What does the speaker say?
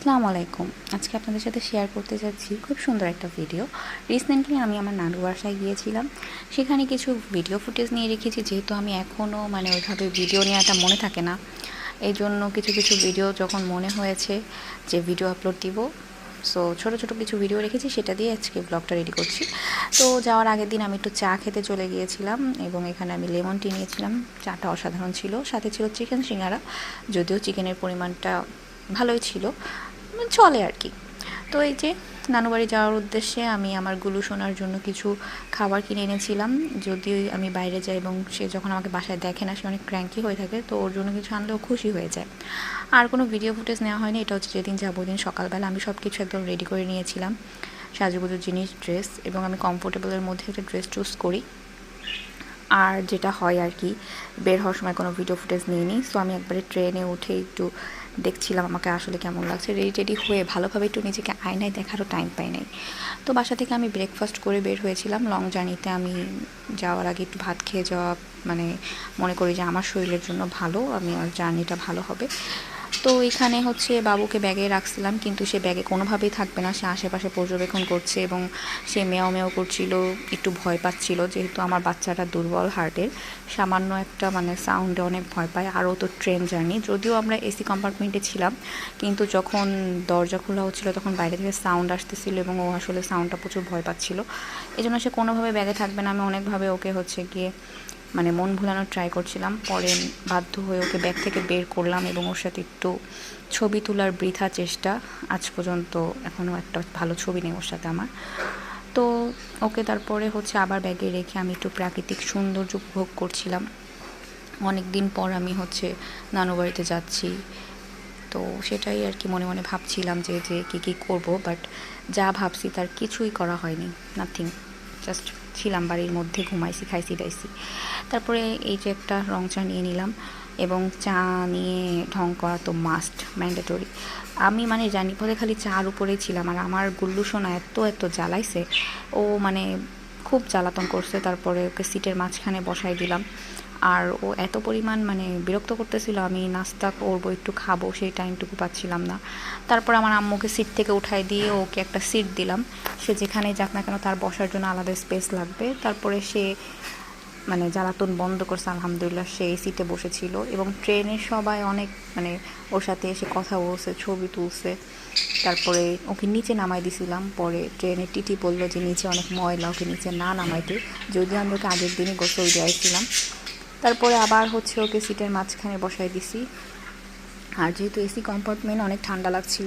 আসসালামু আলাইকুম। আজকে আপনাদের সাথে শেয়ার করতে যাচ্ছি খুব সুন্দর একটা ভিডিও। রিসেন্টলি আমি আমার নানুর বাসায় গিয়েছিলাম। সেখানে কিছু ভিডিও ফুটেজ নিয়ে রেখেছি, যেহেতু আমি এখনও ওইভাবে ভিডিও নেওয়াটা মনে থাকে না। এই জন্য কিছু ভিডিও যখন মনে হয়েছে যে ভিডিও আপলোড দিব, সো ছোটো কিছু ভিডিও রেখেছি, সেটা দিয়ে আজকে ব্লগটা রেডি করছি। তো যাওয়ার আগের দিন আমি একটু চা খেতে চলে গিয়েছিলাম এবং এখানে আমি লেমন টি নিয়েছিলাম। চাটা অসাধারণ ছিল, সাথে ছিল চিকেন সিঙ্গারা। যদিও চিকেনের পরিমাণটা ভালোই ছিল, চলে আর কি। তো এই যে নানুবাড়ি যাওয়ার উদ্দেশ্যে আমি আমার গুলু সোনার জন্য কিছু খাবার কিনে এনেছিলাম। যদিও আমি বাইরে যাই এবং সে যখন আমাকে বাসায় দেখে না, সে অনেক ক্র্যাঙ্কি হয়ে থাকে, তো ওর জন্য কিছু আনলেও খুশি হয়ে যায়। আর কোনো ভিডিও ফুটেজ নেওয়া হয়নি। এটা হচ্ছে যেদিন যাবো ওই দিন সকালবেলা আমি সব কিছু একদম রেডি করে নিয়েছিলাম, সাজুগুজুর জিনিস, ড্রেস, এবং আমি কমফোর্টেবলের মধ্যে একটা ড্রেস চুজ করি। আর যেটা হয় আর কি, বের হওয়ার সময় কোনো ভিডিও ফুটেজ নিইনি। সো আমি একবারে ট্রেনে উঠে একটু দেখছিলাম আমাকে আসলে কেমন লাগছে। রেডি হয়ে ভালোভাবে একটু নিজেকে আয়নায় দেখারও টাইম পাই নাই। তো বাসা থেকে আমি ব্রেকফাস্ট করে বের হয়েছিলাম। লং জার্নিতে আমি যাওয়ার আগে একটু ভাত খেয়ে যাওয়া মনে করি যে আমার শরীরের জন্য ভালো, আমার জার্নিটা ভালো হবে। তো এখানে হচ্ছে বাবুকে ব্যাগে রাখছিলাম, কিন্তু সে ব্যাগে কোনোভাবেই থাকবে না। সে আশেপাশে পর্যবেক্ষণ করছে এবং সে মেয়াও করছিল, একটু ভয় পাচ্ছিল, যেহেতু আমার বাচ্চাটা দুর্বল হার্টের, সামান্য একটা সাউন্ডে অনেক ভয় পায়। আরও তো ট্রেন জার্নি, যদিও আমরা এসি কম্পার্টমেন্টে ছিলাম, কিন্তু যখন দরজা খোলা হচ্ছিলো তখন বাইরে থেকে সাউন্ড আসতেছিল এবং ও আসলে সাউন্ডটা প্রচুর ভয় পাচ্ছিল। এই জন্য সে কোনোভাবে ব্যাগে থাকবে না। আমি অনেকভাবে ওকে গিয়ে মন ভোলানোর ট্রাই করছিলাম। পরে বাধ্য হয়ে ওকে ব্যাগ থেকে বের করলাম এবং ওর সাথে একটু ছবি তোলার বৃথা চেষ্টা। আজ পর্যন্ত এখনও একটা ভালো ছবি নেই ওর সাথে আমার। তো ওকে তারপরে আবার ব্যাগে রেখে আমি একটু প্রাকৃতিক সৌন্দর্য উপভোগ করছিলাম। অনেক দিন পর আমি নানু বাড়িতে যাচ্ছি, তো সেটাই আর কি মনে ভাবছিলাম যে কী করবো, বাট যা ভাবছি তার কিছুই করা হয়নি, নাথিং। জাস্ট ছিলাম বাড়ির মধ্যে, ঘুমাইছি, খাইছি দাইছি। তারপরে এই যে একটা রং চা নিয়ে নিলাম, এবং চা নিয়ে ঢং করা তো মাস্ট, ম্যান্ডেটরি। আমি জানি পরে খালি চার উপরেই ছিলাম, আর আমার গুল্লু সোনা এত জ্বালাইছে, ও খুব জ্বালাতন করছে। তারপরে ওকে সিটের মাঝখানে বসাই দিলাম, আর ও এত পরিমাণ বিরক্ত করতেছিল। আমি নাস্তা করবো, একটু খাবো, সেই টাইমটুকু পাচ্ছিলাম না। তারপর আমার আম্মুকে সিট থেকে উঠাই দিয়ে ওকে একটা সিট দিলাম। সে যেখানেই যাক না কেন তার বসার জন্য আলাদা স্পেস লাগবে। তারপরে সে জ্বালাতন বন্ধ করছে, আলহামদুলিল্লাহ সে এই সিটে বসেছিল। এবং ট্রেনের সবাই অনেক ওর সাথে এসে কথা বলছে, ছবি তুলছে। তারপরে ওকে নিচে নামাই দিছিলাম। পরে ট্রেনের টিটি বললো যে নিচে অনেক ময়লা, ওকে নিচে না নামাইতে, যদিও আমি ওকে আগের দিনই গোসল দিয়েছিলাম। তারপরে আবার ওকে সিটের মাঝখানে বসাই দিছি। আর যেহেতু এসি কম্পার্টমেন্ট, অনেক ঠান্ডা লাগছিল।